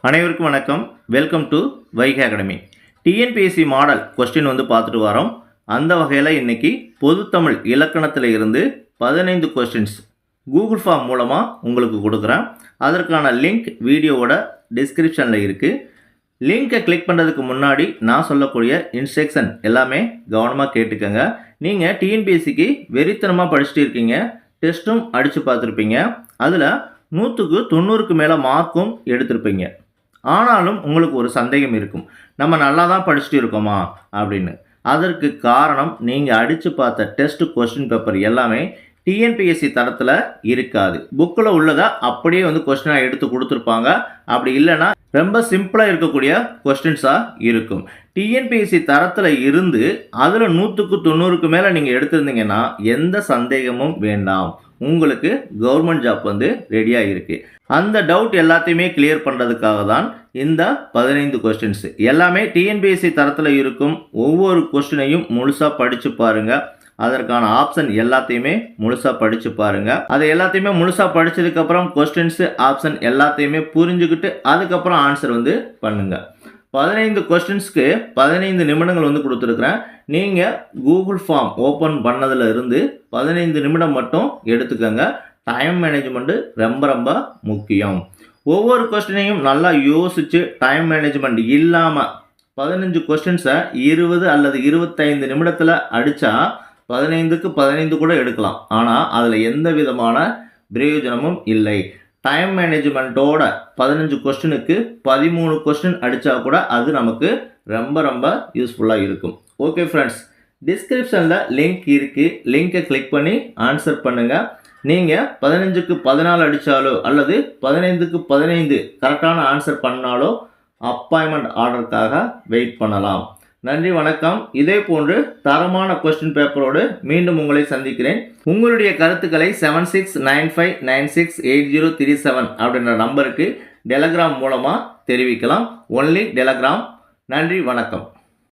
அனைவருக்கும் வணக்கம். Welcome to Vaigai academy. TNPSC model question பார்த்துட்டு வரோம். அந்த வகையில் இன்றைக்கி பொதுத்தமிழ் இலக்கணத்தில் இருந்து 15 கொஸ்டின்ஸ் கூகுள் ஃபார்ம் மூலமாக உங்களுக்கு கொடுக்குறேன். அதற்கான லிங்க் வீடியோவோட டிஸ்கிரிப்ஷனில் இருக்குது. லிங்கை கிளிக் பண்ணுறதுக்கு முன்னாடி நான் சொல்லக்கூடிய இன்ஸ்ட்ரக்ஷன் எல்லாமே கவனமாக கேட்டுக்கோங்க. நீங்கள் டிஎன்பிஎஸ்சிக்கு வெறித்தனமாக படிச்சுட்டு இருக்கீங்க, டெஸ்ட்டும் அடித்து பார்த்துருப்பீங்க, அதில் 100க்கு 90க்கு மேலே மார்க்கும் எடுத்திருப்பீங்க. ஆனாலும் உங்களுக்கு ஒரு சந்தேகம் இருக்கும், நம்ம நல்லா தான் படிச்சுட்டு இருக்கோமா அப்படின்னு. அதற்கு காரணம் நீங்கள் அடித்து பார்த்த டெஸ்ட் கொஸ்டின் பேப்பர் எல்லாமே டிஎன்பிஎஸ்சி தரத்தில் இருக்காது. புக்கில் உள்ளதை அப்படியே கொஸ்டினாக எடுத்து கொடுத்துருப்பாங்க. அப்படி இல்லைன்னா ரொம்ப சிம்பிளாக இருக்கக்கூடிய கொஸ்டின்ஸாக இருக்கும். டிஎன்பிஎஸ்சி தரத்தில் இருந்து அதில் 100க்கு 90க்கு மேலே நீங்கள் எடுத்திருந்தீங்கன்னா எந்த சந்தேகமும் வேண்டாம், உங்களுக்கு கவர்மெண்ட் ஜாப் ரெடியாக இருக்குது. அந்த டவுட் எல்லாத்தையுமே கிளியர் பண்ணுறதுக்காக தான் இந்த 15 கொஸ்டின்ஸ் எல்லாமே டிஎன்பிஎஸ்சி தரத்தில் இருக்கும். ஒவ்வொரு கொஸ்டினையும் முழுசாக படித்து பாருங்கள். அதற்கான ஆப்ஷன் எல்லாத்தையுமே முழுசாக படித்து பாருங்கள். அதை எல்லாத்தையுமே முழுசாக படித்ததுக்கப்புறம் கொஸ்டின்ஸு ஆப்ஷன் எல்லாத்தையுமே புரிஞ்சுக்கிட்டு அதுக்கப்புறம் ஆன்சர் பண்ணுங்கள். 15 கொஸ்டின்ஸ்க்கு 15 நிமிடங்கள் கொடுத்துருக்குறேன். நீங்கள் கூகுள் ஃபார்ம் ஓப்பன் பண்ணதில் இருந்து 15 நிமிடம் மட்டும் எடுத்துக்கோங்க. டைம் மேனேஜ்மெண்ட்டு ரொம்ப ரொம்ப முக்கியம். ஒவ்வொரு கொஸ்டினையும் நல்லா யோசித்து டைம் மேனேஜ்மெண்ட் இல்லாமல் 15 கொஸ்டின்ஸை 20 அல்லது 25 நிமிடத்தில் அடித்தா 15க்கு 15 கூட எடுக்கலாம். ஆனால் அதில் எந்த விதமான பிரயோஜனமும் இல்லை. டைம் மேனேஜ்மெண்ட்டோட 15 கொஸ்டினுக்கு 13 கொஸ்டின் அடித்தா கூட அது நமக்கு ரொம்ப ரொம்ப யூஸ்ஃபுல்லாக இருக்கும். ஓகே ஃப்ரெண்ட்ஸ், டிஸ்கிரிப்ஷனில் லிங்க் இருக்குது. லிங்கை கிளிக் பண்ணி ஆன்சர் பண்ணுங்கள். நீங்கள் 15க்கு 14 அடித்தாலோ அல்லது 15க்கு 15 கரெக்டான ஆன்சர் பண்ணாலோ அப்பாயின்மெண்ட் ஆர்டருக்காக வெயிட் பண்ணலாம். நன்றி, வணக்கம். இதே போன்று தரமான கொஸ்டின் பேப்பரோடு மீண்டும் உங்களை சந்திக்கிறேன். உங்களுடைய கருத்துக்களை 7695968037 அப்படின்ற நம்பருக்கு டெலகிராம் மூலமாக தெரிவிக்கலாம். Only Telegram. நன்றி, வணக்கம்.